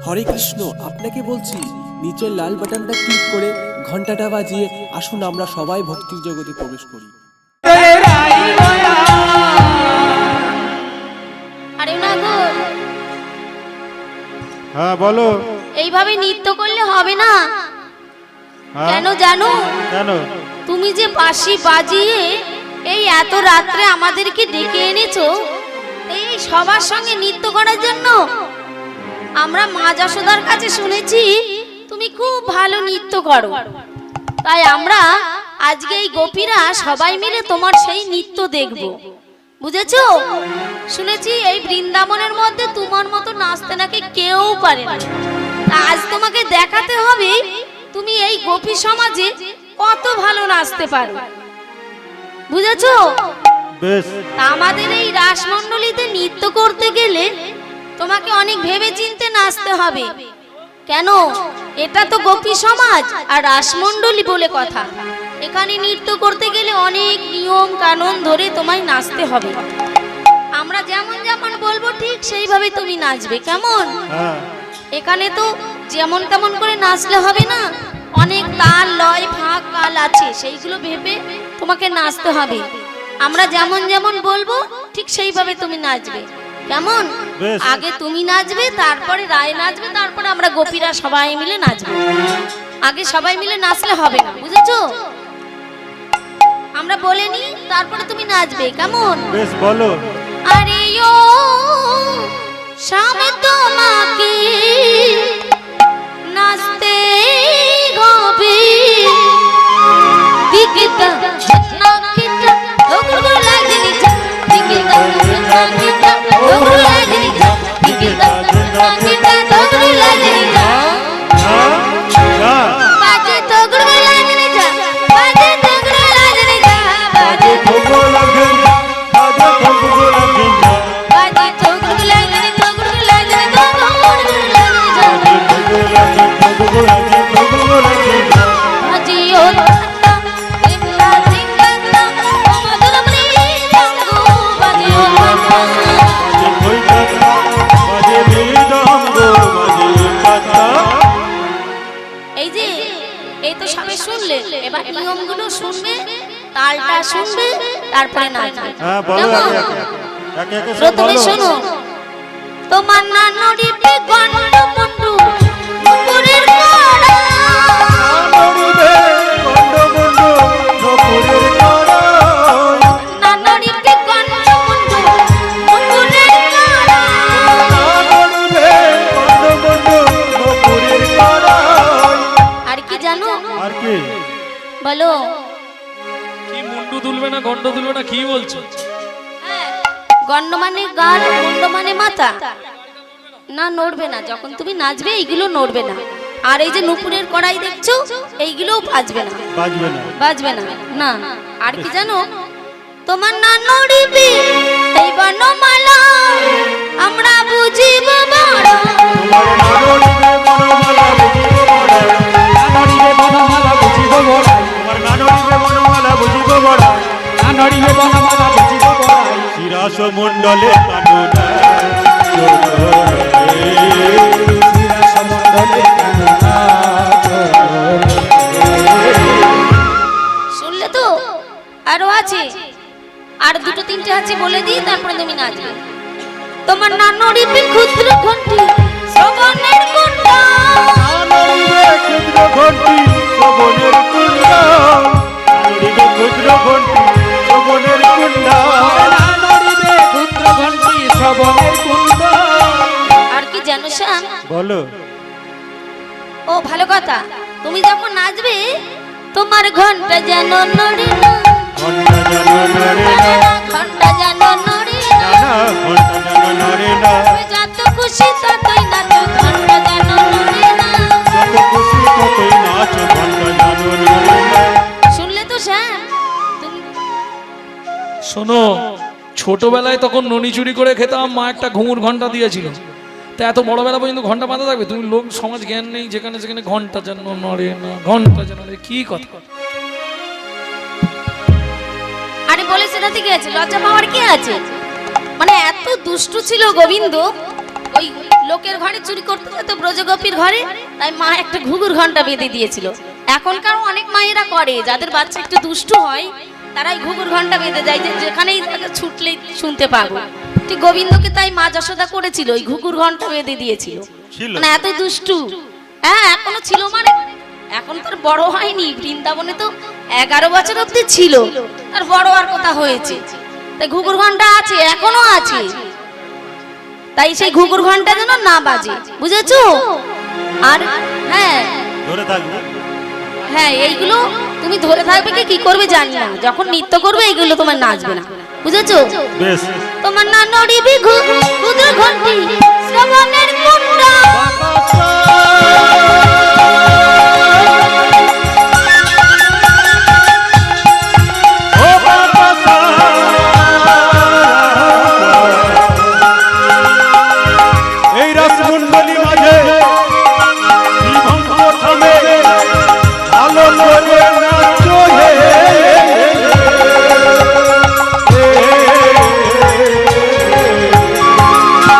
হরে কৃষ্ণ, আপনাকে বলছি নিচের লাল বাটনটা ক্লিক করে ঘন্টাটা বাজিয়ে আসুন আমরা সবাই ভক্তির জগতে প্রবেশ করি। আরে না গো, হ্যাঁ বলো। এইভাবে নৃত্য করলে হবে না। কেন জানো? কেন? তুমি যে বাঁশি বাজিয়ে এই এত রাত্রে আমাদেরকে ডেকে এনেছো এই সবার সঙ্গে নৃত্য করার জন্য। আমরা মা যশোদার কাছে শুনেছি তুমি খুব ভালো নৃত্য করো, তাই আমরা আজকে এই গোপীরা সবাই মিলে তোমার সেই নৃত্য দেখব, বুঝেছো? শুনেছি এই বৃন্দাবনের মধ্যে তোমার মতো নাচতে নাকি কেউ পারে না। আজ তোমাকে দেখাতে হবে তুমি এই গোপী সমাজে কত ভালো নাচতে পারো, বুঝেছো? বেশ। আমাদের এই রাসমণ্ডলীতে নৃত্য করতে গেলে তোমাকে অনেক ভেবে চিন্তে নাচতে হবে। কেন? এটা তো গোপী সমাজ আর রাসমণ্ডলী বলে কথা। এখানে নৃত্য করতে গেলে অনেক নিয়ম কানুন ধরে তোমায় নাচতে হবে। আমরা যেমন যেমন বলবো ঠিক সেইভাবে তুমি নাচবে, কেমন? এখানে তো যেমন তেমন করে নাচলে হবে না, অনেক তাল লয় ফাঁক কাল আছে, সেইগুলো ভেবে তোমাকে নাচতে হবে। আমরা যেমন যেমন বলবো ঠিক সেইভাবে তুমি নাচবে, কেমন? আগে তুমি নাচবে, তারপরে রায় নাচবে, তারপরে আমরা গোপীরা সবাই মিলে নাচবো। আগে সবাই মিলে নাচলে হবে না, বুঝেছো? আমরা বলে নি, তারপরে তুমি নাচবে, কেমন? বেশ বলো। আরে ও সামনে তোমাকে নাচতে হবে, দিকিটা নাকিটা ওগুলো লাগে নিচে, দিকিটা নাকিটা ওগুলো লাগে নিচে, দিকিটা নাকিটা ওগুলো লাগে নিচে, বাজে তোগুলো লাগে নিচে, বাজে তোগুলো লাগে নিচে, বাজে তোগুলো লাগে নিচে, বাজে তোগুলো লাগে নিচে, বাজে তোগুলো লাগে নিচে, তোগুলো লাগে নিচে, তোগুলো লাগে নিচে, তোগুলো লাগে নিচে, আজিও ঠান্ডা জিংলা জিংলা আমাদের মৃদঙ্গ বাজিও ঠান্ডা, বাজে মৃদঙ্গ বাজে কাঁচা। এই তো সবে শুনলে, এবার নিয়মগুলো শুনবে, তালটা শুনবে, তারপরে নাচবে। হ্যাঁ বলো। একে একে সব প্রথমে বলো। শোনো, তোমার নানড়িতে গন্ড মুন্ডু নুপুরের কড়া, নড়িবে গন্ড মুন্ড নুপুরের কড়াই, নানড়িতে গন্ড মুন্ডু নুপুরের কড়া, নড়িবে গন্ড মুন্ড নুপুরের কড়াই। আর কি জানো? আর কি? বলো। কি মুন্ডু তুলবে না গন্ড তুলবে না কি বলছো? গন্ড মানে গাল, মুন্ড মানে মাথা। না, নড়বে না, যখন তুমি নাচবে এইগুলো নড়বে না। আর এই যে নুপুরের কড়াই দেখছো এইগুলোও বাজবে না, বাজবে না। বাজবে না। না, আর কি জানো? তোমার না নড়িবে এই বনমালা আমরা বুঝিব বড়, তোমার নানড়িবে বনমালা বুঝিব বড়াই, নানড়িবে বনমালা বুঝিব বড়াই, তোমার নানড়িবে বনমালা বুঝিব বড়াই, নানড়িবে বনমালা বুঝিব বড়াই, শিরাস মণ্ডলে কানুনা শিরাস মণ্ডলে কানুনা শুনলে তো? আরো আছে, আর দুটো তিনটে আছে বলে দিই, তারপরে তুমি নাচবে। তোমার না নড়িবে ক্ষুদ্র ঘন্টি শ্রবণের কুণ্ডা, নানড়িবে ক্ষুদ্র ঘণ্টি শ্রবণের কুণ্ডা, নানড়িবে ক্ষুদ্র ঘণ্টি শ্রবণের কুণ্ডা, নানড়িবে ক্ষুদ্র ঘণ্টি শ্রবণের কুণ্ড। আর কি জানো শ্যাম? বলো। ও ভালো কথা, তুমি যখন নাচবে তোমার ঘন্টা যেন নড়ে না, ঘণ্টা যেন নড়ে না, ঘন্টা যেন নড়ে না, না ঘণ্টা যেন নড়ে না, তুমি যত খুশি ততই নাচো, ঘন্টা যেন নড়ে না। যত খুশি ততই নাচ, ঘণ্টা যেন নড়ে না। শুনলে তো শ্যাম? তুমি শোনো, ছোটবেলায় তখন ননি চুরি করে খেতাম, মা একটা ঘুঙুর ঘন্টা দিয়েছিল। তা এত বড়বেলা পর্যন্ত ঘন্টা বাঁধা থাকবে? তুমি লোক সমাজ জ্ঞান নেই, যেখানে যেখানে ঘন্টা যেন নড়ে না, ঘন্টা যেন নড়ে, কি কথা? আরে বলে সেটাতে কি আছে? লজ্জা পাওয়ার কি আছে? মানে এত দুষ্টু ছিল গোবিন্দ, ওই লোকের ঘরে চুরি করতে যেত ব্রজগোপীর ঘরে, তাই মা একটা ঘুঘুর ঘন্টা বেঁধে দিয়েছিল। এখনকার অনেক মায়েরা করে, যাদের বাচ্চা একটু দুষ্টু হয় তারাই ঘুঘুর ঘন্টা বেঁধে যায়, যে যেখানেই ছুটলেই শুনতে পাবো। ঠিক গোবিন্দকে তাই মা যশোদা করেছিল, ওই ঘুঘুর ঘন্টা বেঁধে দিয়েছিল, মানে এত দুষ্টু। হ্যাঁ, এখনো ছিল, মানে এখন তার বড় হয়নি। বৃন্দাবনে তো 11 বছর অব্দি ছিল, তার বড় আর কথা হয়েছে, তাই ঘুঘুর ঘন্টা আছে, এখনো আছে। তাই সেই ঘুঘুর ঘন্টা যেন না বাজে, বুঝেছো? আর হ্যাঁ ধরে থাকবে। হ্যাঁ, এইগুলো তুমি ধরে থাকবে কি করবে জানি না, যখন নৃত্য করবে এইগুলো তোমার নাচবে না, বুঝেছো? বেশ। তোমার না নড়িবি ক্ষুদ্র ঘন্টি শ্রবণের কুণ্ডা। এই রাসমণ্ডলী মাঝে ভালো করে নাচো হে।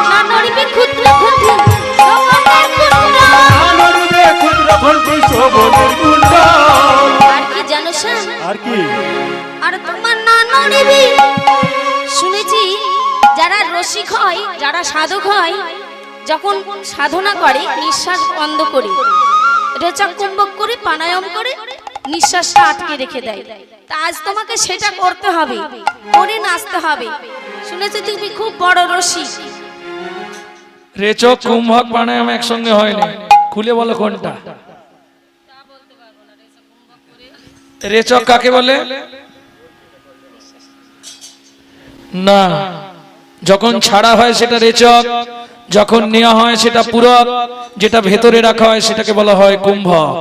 না নড়িবি ক্ষুদ্র ঘন্টি শ্রবণের কুণ্ডা। নড়িবে ক্ষুদ্র ঘন্টি শ্রবণের কুণ্ড। আর কি জানো শ্যাম? আর কি? আর তোমার না নড়িবি, শুনেছি যারা রসিক হয়, যারা সাধক হয়, যখন সাধনা করে নিঃশ্বাস বন্ধ করে, রেচা কুম্ভক করে প্রাণায়াম করে নিঃশ্বাসটা আটকে রেখে দেয়। তা আজ তোমাকে সেটা করতে হবে, করে নাচতে হবে। শুনেছি তুমি খুব বড় রসিক। রেচক কুম্ভক প্রাণায়াম একসঙ্গে হয় না, খুলে বলো কোনটা? রেচক কাকে বলে? না, যখন ছাড়া হয় সেটা রেচক, যখন নেওয়া হয় সেটা পূরক, যেটা ভেতরে রাখা হয় সেটাকে বলা হয় কুম্ভক।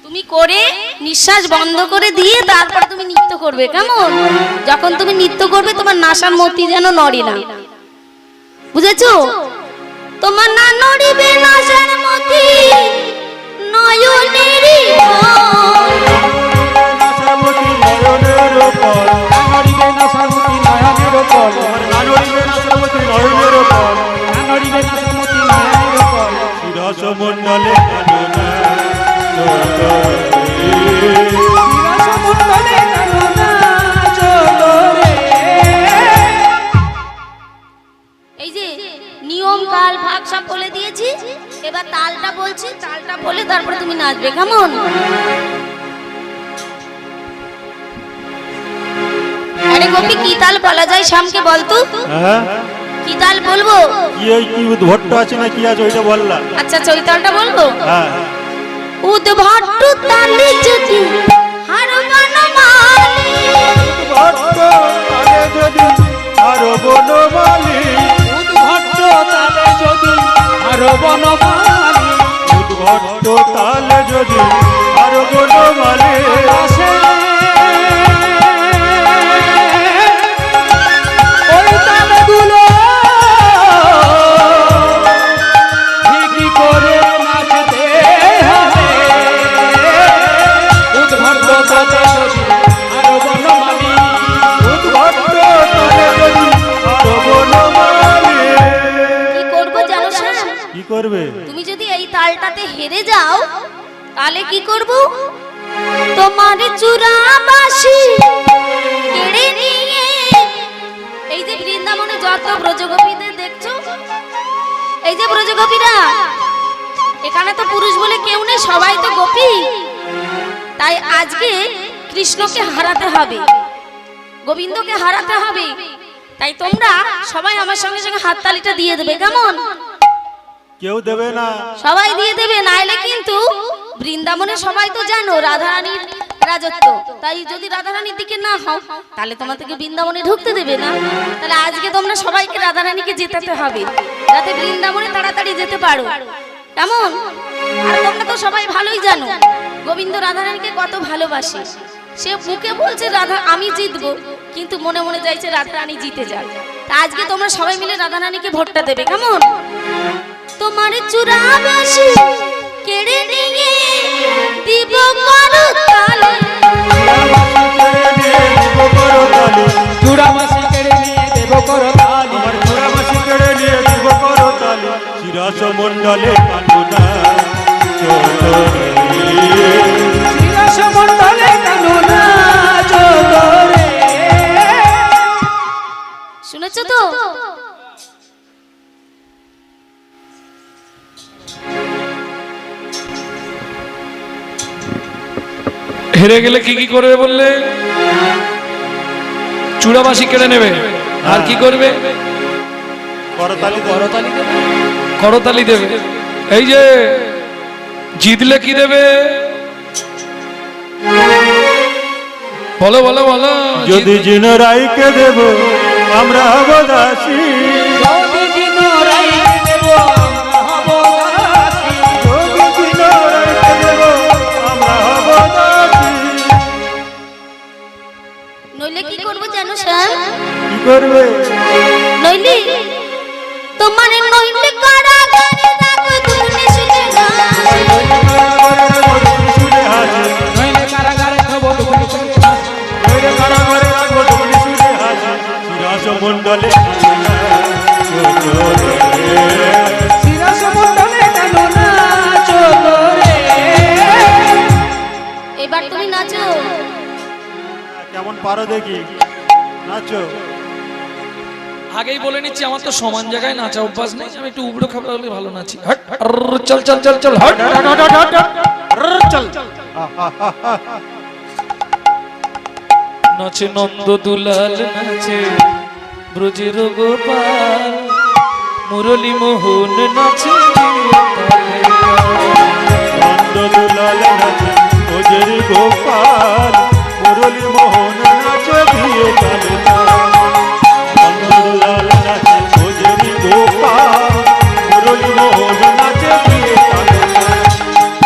তুমি করে নিঃশ্বাস বন্ধ করে দিয়ে তারপর তুমি নৃত্য করবে, কেমন? যখন তুমি নৃত্য করবে তোমার নাসার মতি যেন নড়ে না, বুঝেছো? তোমার না নড়িবে নাসার মতি নয়নেরই মন। নাসামতি নয়নের উপর। নড়িবে নাসামতি নয়নের উপর, নড়িবে নাসামতি নয়নের উপর। নড়িবে নাসামতি নয়নের উপর। রসমণ্ডলে কাননা রসমণ্ডলে কাননা চলো রে। এই যে নিয়ম কাল ভাগ সব বলে দিয়েছি, এবার তালটা বলছি, তালটা বলে তারপরে তুমি নাচবে, কেমন? আরে গোপী, কি তাল বলা যায় শ্যামকে বলতো? হ্যাঁ, কি তাল বলবো? কি ওই কি উদ্ভট্ট আছে না কি আছে ওইটা বললা? আচ্ছা চৈতালটা বলবো। হ্যাঁ, উদ্ভট্ট তালে যদি হার বনমালী, উদ্ভট্ট তালে যদি আরো বনমালী, উদ্ভট্ট তালে যদি আরো বনমালী, উদ্ভট্ট তালে যদি আরো বনমালী, আসে ওই তালগুলো ঠিকই করে নাচতে হবে। উদ্ভট্ট তালে যদি আরো বনমালী, উদ্ভট্ট তালে যদি আরো বনমালী। কি করবো জানো শ্যাম? কি করবে? তুমি যদি এই তালটাতে হেরে যাও তাহলে কি করব? তোমার চূড়াবাসী কেড়ে নিয়ে, এই যে বৃন্দাবনে যত ব্রজগোপীদের দেখছো, এই যে ব্রজগোপীরা, এখানে তো পুরুষ বলে কেউ নেই, সবাই তো গোপী। তাই আজকে কৃষ্ণকে হারাতে হবে, গোবিন্দকে হারাতে হবে। তাই তোমরা সবাই আমার সঙ্গে সঙ্গে হাততালিটা দিয়ে দেবে, কেমন? কেউ দেবে না। সবাই দিয়ে দেবে, নাইলে কিন্তু বৃন্দাবনে সবাই তো জানো রাধারানীর রাজত্ব। তাই যদি রাধারানীর দিকে না হও তাহলে তোমাদেরকে বৃন্দাবনে ঢুকতে দেবে না। তাহলে আজকে তোমরা সবাইকে রাধারানীকে জেতাতে হবে, যাতে বৃন্দাবনে তাড়াতাড়ি যেতে পারো, কেমন? আর তোমরা তো সবাই ভালোই জানো গোবিন্দ রাধারানীকে কত ভালোবাসে। সে মুখে বলছে রাধা আমি জিতবো, কিন্তু মনে মনে চাইছে রাধারানী জিতে যাক। তা আজকে তোমরা সবাই মিলে রাধারানীকে ভোটটা দেবে, কেমন? তোমার চূড়াবাসী কেড়ে নিয়ে দিব করতালে, চূড়াবাসী কেড়ে নিয়ে দেব করতালি, চূড়াবাসী কেড়ে নিয়ে দিব শিরস মণ্ডলে কানুনা চোদরে মন্ডলে কানুনা চোদরে। শুনেছো তো? হেরে গেলে কি কি করবে বললে? চূড়াবাসী কেড়ে নেবে, আর কি করবে? করতালি করতালি দেবে। করতালি দেবে। এই যে জিতলে কি দেবে? বলো বলো বলো। যদি জিন রাইকে দেব আমরা হব দাসী, যদি জিন রাইকে দেব আমরা হব দাসী। যদি জিন রাইকে দেব আমরা হব দাসী। নইলে কি করবো জানো শ্যাম? কি করবে? নইলে তোমার নইলে কারাগারে রাখো তুমি শুনে না। শুনে হাসি, নইলে কারাগারে দেব তুমি শুনে হাসি। নইলে কারাগারে রাখবো তুমি শুনে হাসি। শিরস মণ্ডলে চোদরে শিরস মন্ডলে কানুনা চোদরে। এবার তুমি নাচো। কেমন পারো দেখি, নাচো। আগেই বলে নিচ্ছি আমার তো সমান জায়গায় নাচা অভ্যাস নেই, আমি একটু উবড়ো খাবড়া হলে ভালো নাচি। হট চল চল চল চল হট চল নাচে নন্দ দুলাল নাচে ব্রজের গোপাল, মুরলী মোহন নাচে নন্দ দুলাল নাচে ওজের গোপাল, মুরলী মোহন নাচে দিয়ে তালে তাল। নন্দ দুলাল নাচে ওজের গোপাল, মুরলী মোহন নাচে দিয়ে তালে তাল।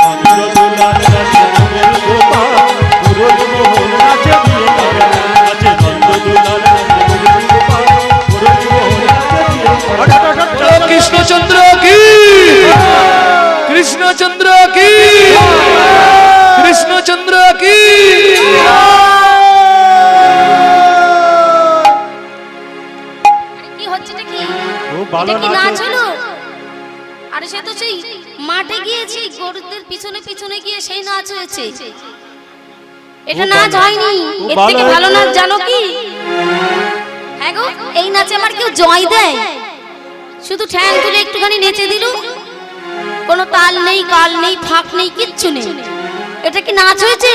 নন্দ দুলাল নাচে ওজের গোপাল, মুরলী মোহন নাচে দিয়ে তালে তাল। নাচে নন্দ দুলাল নাচে ওজের গোপাল, মুরলী মোহন নাচে দিয়ে তালে তাল। কৃষ্ণচন্দ্র কি, কৃষ্ণচন্দ্র কি, কৃষ্ণচন্দ্র কি। কি হচ্ছেটা কি? খুব ভালো এটা কি নাচ নাচ হলো? আরে সে তো সেই মাঠে গিয়েছি গরুদের পিছনে পিছনে গিয়ে সেই নাচ হয়েছে। এটা নাচ হয়নি। এর ভালো থেকে ভালো হয়েছে। নাচ জানো কি? হ্যাঁ গো, এই নাচে আমার কেউ জয় দেয়? শুধু ঠ্যাং তুলে একটুখানি নেচে দিল, কোনো তাল নেই, কাল নেই, ফাঁক নেই, কিচ্ছু নেই। এটা কি নাচ হয়েছে?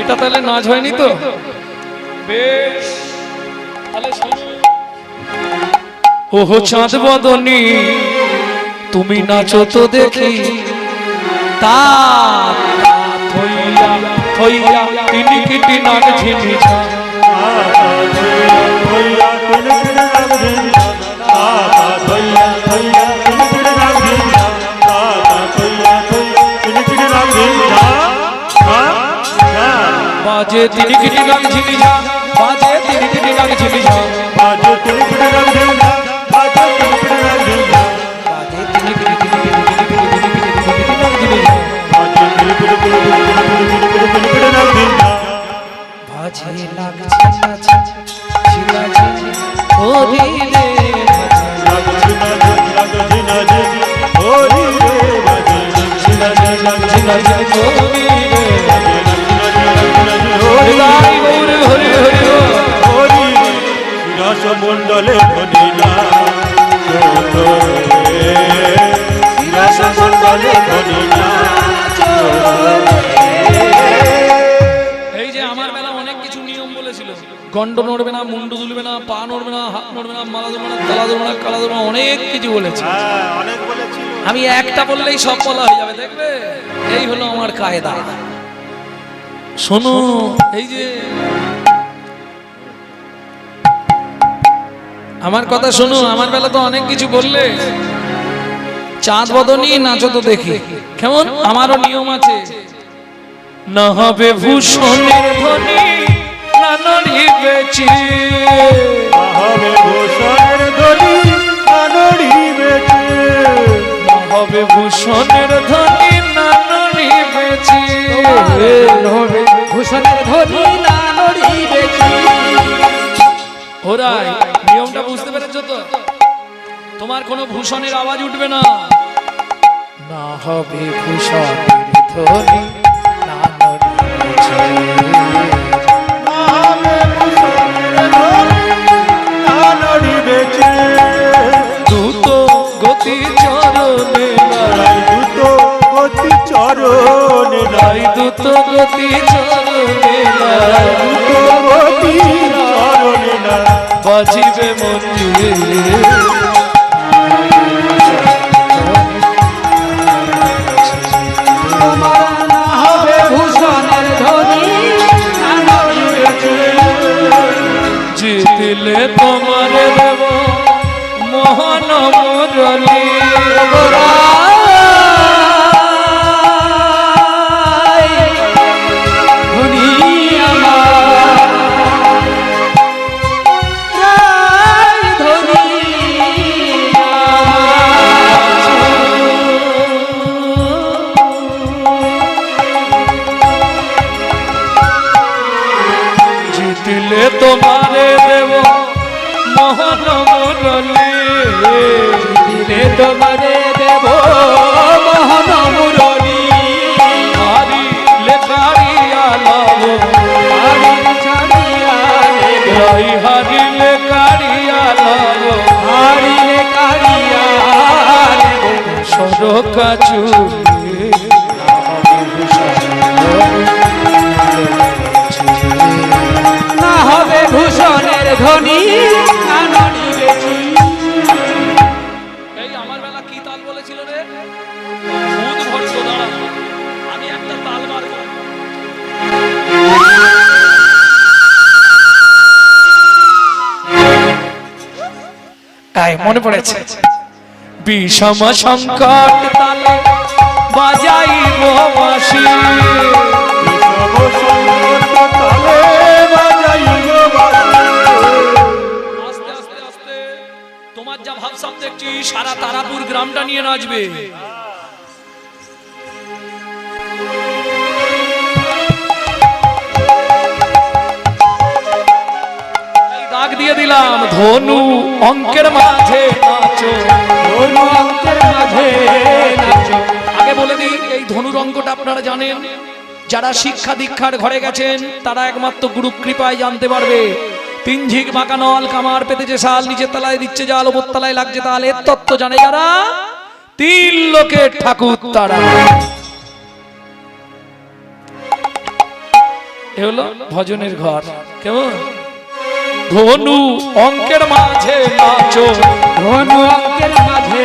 এটা তাহলে নাচ হয়নি তো? বেশ, তাহলে শোনো। ওহো চাঁদ বদনী তুমি নাচো তো দেখি, তা থইয়া থইয়া তিনি কিটি নাচ ঝিমিঝা। বাজে তিনি কিটি নাচ ঝিমিঝা, বাজে তিনি কিটি নাচ ঝিমিঝা, বাজে তিনি কিটি কিটি ভাজে লাগছে নাচে ঝিলা ঝিলি হরি রে ঝিলা ঝিলি হরি রে হরি হরি মন্ডলে ধনিলা মন্ডলে ধনিলা। এই যে আমার বেলা অনেক কিছু নিয়ম বলেছিল, গন্ড নড়বে না, মুন্ডু দুলবে না, পা নড়বে না, হাত নড়বে না, মালা ধরবে না, তালা ধরবে না, কালা ধরবে না, অনেক কিছু বলেছে। অনেক বলেছিল। আমি একটা বললেই সব বলা হয়ে যাবে, দেখবে? এই হলো আমার কায়দা। শোনো, এই যে আমার কথা শোনো, আমার বেলা তো অনেক কিছু বললে। চাঁদ বদনী নাচো তো দেখি কেমন। আমারও নিয়ম আছে, না হবে ভূষণের ধ্বনি না নড়িবে চির, হবে ভূষণের ধ্বনি নড়িবে চির, হবে ভূষণের ধ্বনি না নড়িবে চির, হবে ভূষণের ধ্বনি না নড়িবে চির। ওরাই নিয়মটা বুঝতে বুঝতে পেরেছো তো? তোমার কোনো ভূষণের আওয়াজ উঠবে না। না হবে ভূষণের ধ্বনি, না নড়িবে দ্রুত গতি চরণে লাই দ্রুত গতি চরণে লাই দ্রুত গতি চরণে দ্রুত গতি চরণে না বাজিবে মঞ্জুরে। না হবে ভূষণের ধ্বনি, না নড়িবে জিতলে তোমার দেব মোহন মুরলী। ধনী আমার রায়, ধনী জিতলে তোমারে দেব মোহন মুরলী। দিলে তোমারে দেব মোহন মুরলী। হারিলে কাড়িয়া লব, হারিলে ছাড়িয়া নেব, রাই হারিলে কাড়িয়া লব, হারিলে কাড়িয়া নেব। সরকা চুলে না হবে ভূষণের ধ্বনি, না নড়িবে এই আমার বেলা কি তাল বলেছিল রে? খুদ ভরতো, দাঁড়া আমি একটা তাল মারব। মনে পড়েছে, বিষম সংকট তালে বাজাইব বাঁশি। সব সংকট তালে বাজাইব বাঁশি। আস্তে আস্তে আস্তে, তোমার যা ভাবসাব দেখছি সারা তারাপুর গ্রামটা নিয়ে নাচবে। এই দাগ দিয়ে দিলাম, ধনু অঙ্কের মাঝে নাচো, ধনু অঙ্কের মাঝে নাচো। আগে বলে দিই এই ধনুর অঙ্কটা আপনারা জানেন, যারা শিক্ষা দীক্ষার ঘরে গেছেন তারা একমাত্র গুরু কৃপায় জানতে পারবে। তিন ঝিক বাঁকা নল, কামার পেতেছে শাল, নিচের তলায় দিচ্ছে জাল, ওপর তলায় লাগছে তাল, এর তত্ত্ব জানে যারা, তিন লোকের ঠাকুর তারা। এ হলো ভজনের ঘর। কেমন? ধনু অঙ্কের মাঝে নাচো, ধনু অঙ্কের মাঝে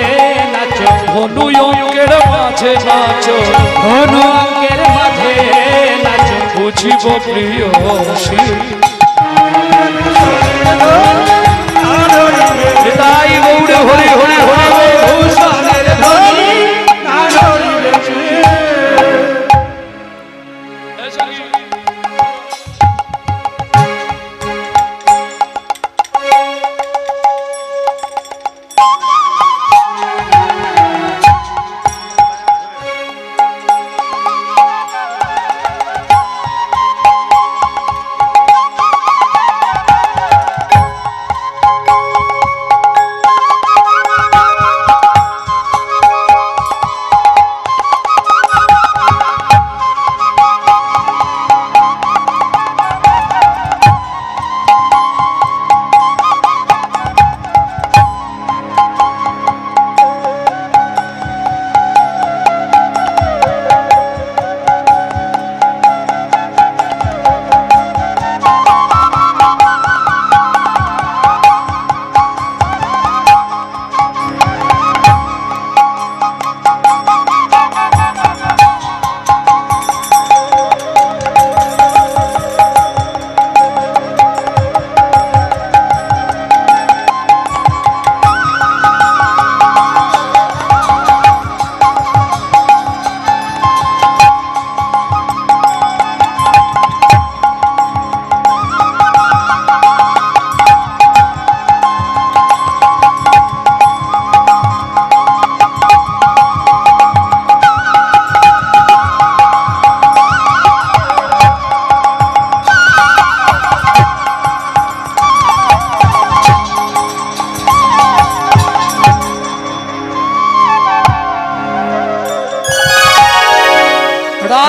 নাচো, ধনু অঙ্কের মাঝে নাচো, ধনু অঙ্কের মাঝে নাচো। বুঝিব প্রিয় তাই গৌড়ে হরি হরি হরি ভূষণের ধ্বনি, না নড়িবে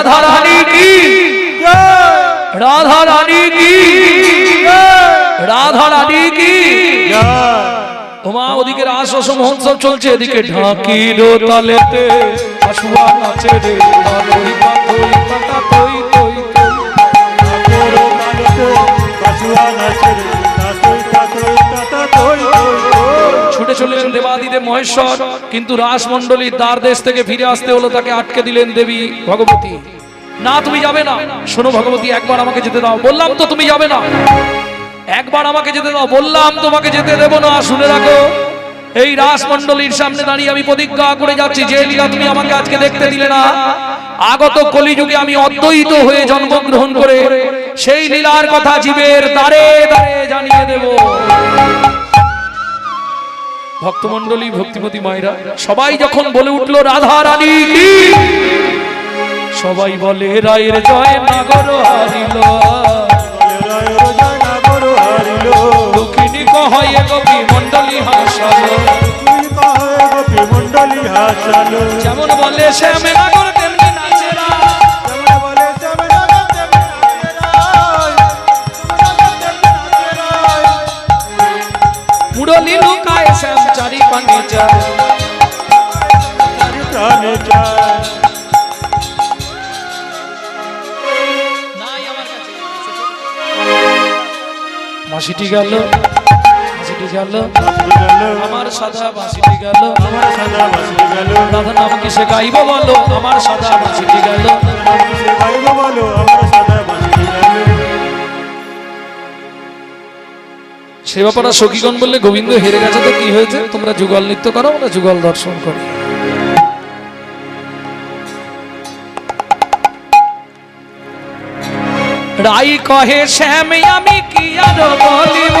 রাধা রানী কি, রাধা রানী কি, রাধা রানী কি। ওমা ওদিকে রাস রস মহোৎসব চলছে, এদিকে ঢাকির তালেতে হাসুয়া নাচে রে, তাতই তাতই তাতা তই তই তই। ছুটে চললেন দেবাদিদেব মহেশ্বর, কিন্তু রাসমণ্ডলীর দ্বার দেশ থেকে ফিরে আসতে হলো, তাকে আটকে দিলেন দেবী ভগবতী। না তুমি যাবে না, শোনো ভগবতী, একবার আমাকে যেতে দাও, বললাম তো তুমি যাবে না, একবার আমাকে যেতে দাও, বললাম তোমাকে যেতে দেব না। শুনে রাখো, এই রাসমণ্ডলীর সামনে দাঁড়িয়ে আমি প্রতিজ্ঞা করে যাচ্ছি, যে লীলা তুমি আমাকে আজকে দেখতে দিলে না, আগত কলিযুগে আমি অদ্বৈত হয়ে জন্মগ্রহণ করে সেই লীলার কথা জীবের দ্বারে দ্বারে জানিয়ে দেব। ভক্তমণ্ডলী, ভক্তিমতী মায়েরা সবাই যখন বলে উঠলো রাধা রানী কি, সবাই বলে রায়ের জয় নাগর হারিল, দুঃখিনী কহে গোপী মণ্ডলী হাসালো, যেমন বলে শ্যামে নাগর তেমনি নাচেরা, মুরলী লুকায় শ্যাম চারি পানে যায়। বাঁশিটি গেল, বাঁশিটি গেল, আমার সাদা বাঁশিটি গেল, রাধা নাম কিসে গাইব বলো, আমার সাদা বাঁশিটি গেল। সেবাপাড়া সখীগণ বললে গোবিন্দ হেরে গেছে তো কি হয়েছে, তোমরা যুগল নৃত্য করো, আমরা যুগল দর্শন করি। রাই কহে শ্যাম আমি কি আর বলিব,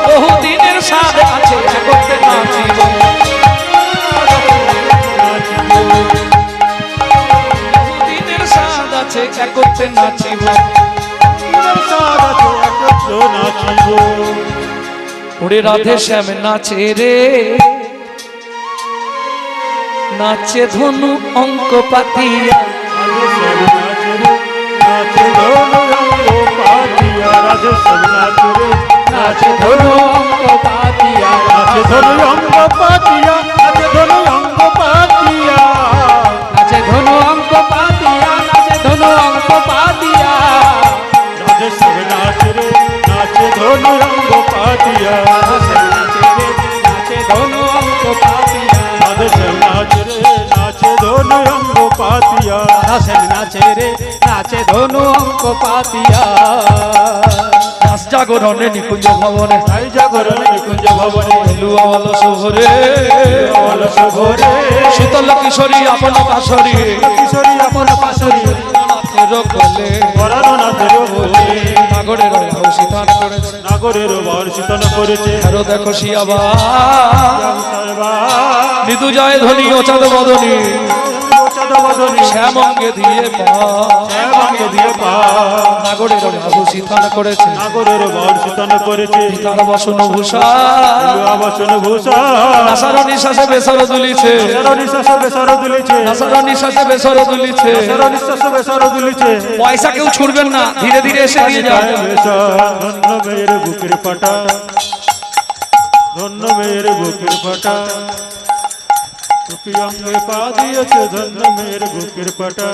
বহুদিনের স্বাদ আছে একত্রে নাচিব, বহুদিনের স্বাদ আছে একত্রে নাচিব। ওরে রাধে শ্যাম নাচে রে, নাচে ধনু অঙ্ক পাতিয়া, নাচে ধনু অঙ্ক পাতিয়া, নাচে ধনু অঙ্ক পাতিয়া, নাচে ধনু অঙ্ক পাতিয়া, নাচে ধনু অঙ্ক পাতিয়া, নাচে ধনু অঙ্ক পাতিয়া, নাচে ধনু অঙ্ক পাতিয়া, রাধে সব নাচে রে, নাচে ধনু অঙ্ক পাতিয়া, নাচে ধনু অঙ্ক পাতিয়া, রাধে সব নাচে রে, নাচে ধনু অঙ্ক পাতিয়া, রাধে নাচে রে, নাচে ধনু অঙ্ক পাতিয়া। নাচ জাগরণে নিকুঞ্জ ভবনে, নাচ জাগরণে নিকুঞ্জ ভবনে, লুয়া অলস ভরে, অলস ভরে, শীতল কিশোরী আপন পাশরি, কিশোরী আপন পাশরি, নাথের কোলে, নাথের কোলে, নাগরের ভাউসিতান করেছে, নাগরের ভাউসিতান করেছে, আরো দেখো শিয়াবা নিদু জয় ধ্বনি ও চাঁদ বদনী, শ্যামঙ্গে দিয়ে পা, শ্যামঙ্গে দিয়ে পা, নাগরের ভাউসিতান করেছে, নাগরের ভাউসিতান করেছে, তার বসন ভূষা, বসন ভূষা, নাসার নিঃশ্বাসে বেসর দুলিছে, নাসার নিঃশ্বাসে বেসর দুলিছে, নাসার নিঃশ্বাসে বেসর দুলিছে, নাসার নিঃশ্বাসে বেসর দুলিছে। পয়সা কেউ ছুড়বেন না, ধীরে ধীরে এসে দিয়ে যায়। ধন্য মেয়ের বুকের পাটা, ধন্য মেয়ের বুকের পাটা, অঙ্গে পা দিয়েছে, ধন্য মেয়ের বুকের পাটা।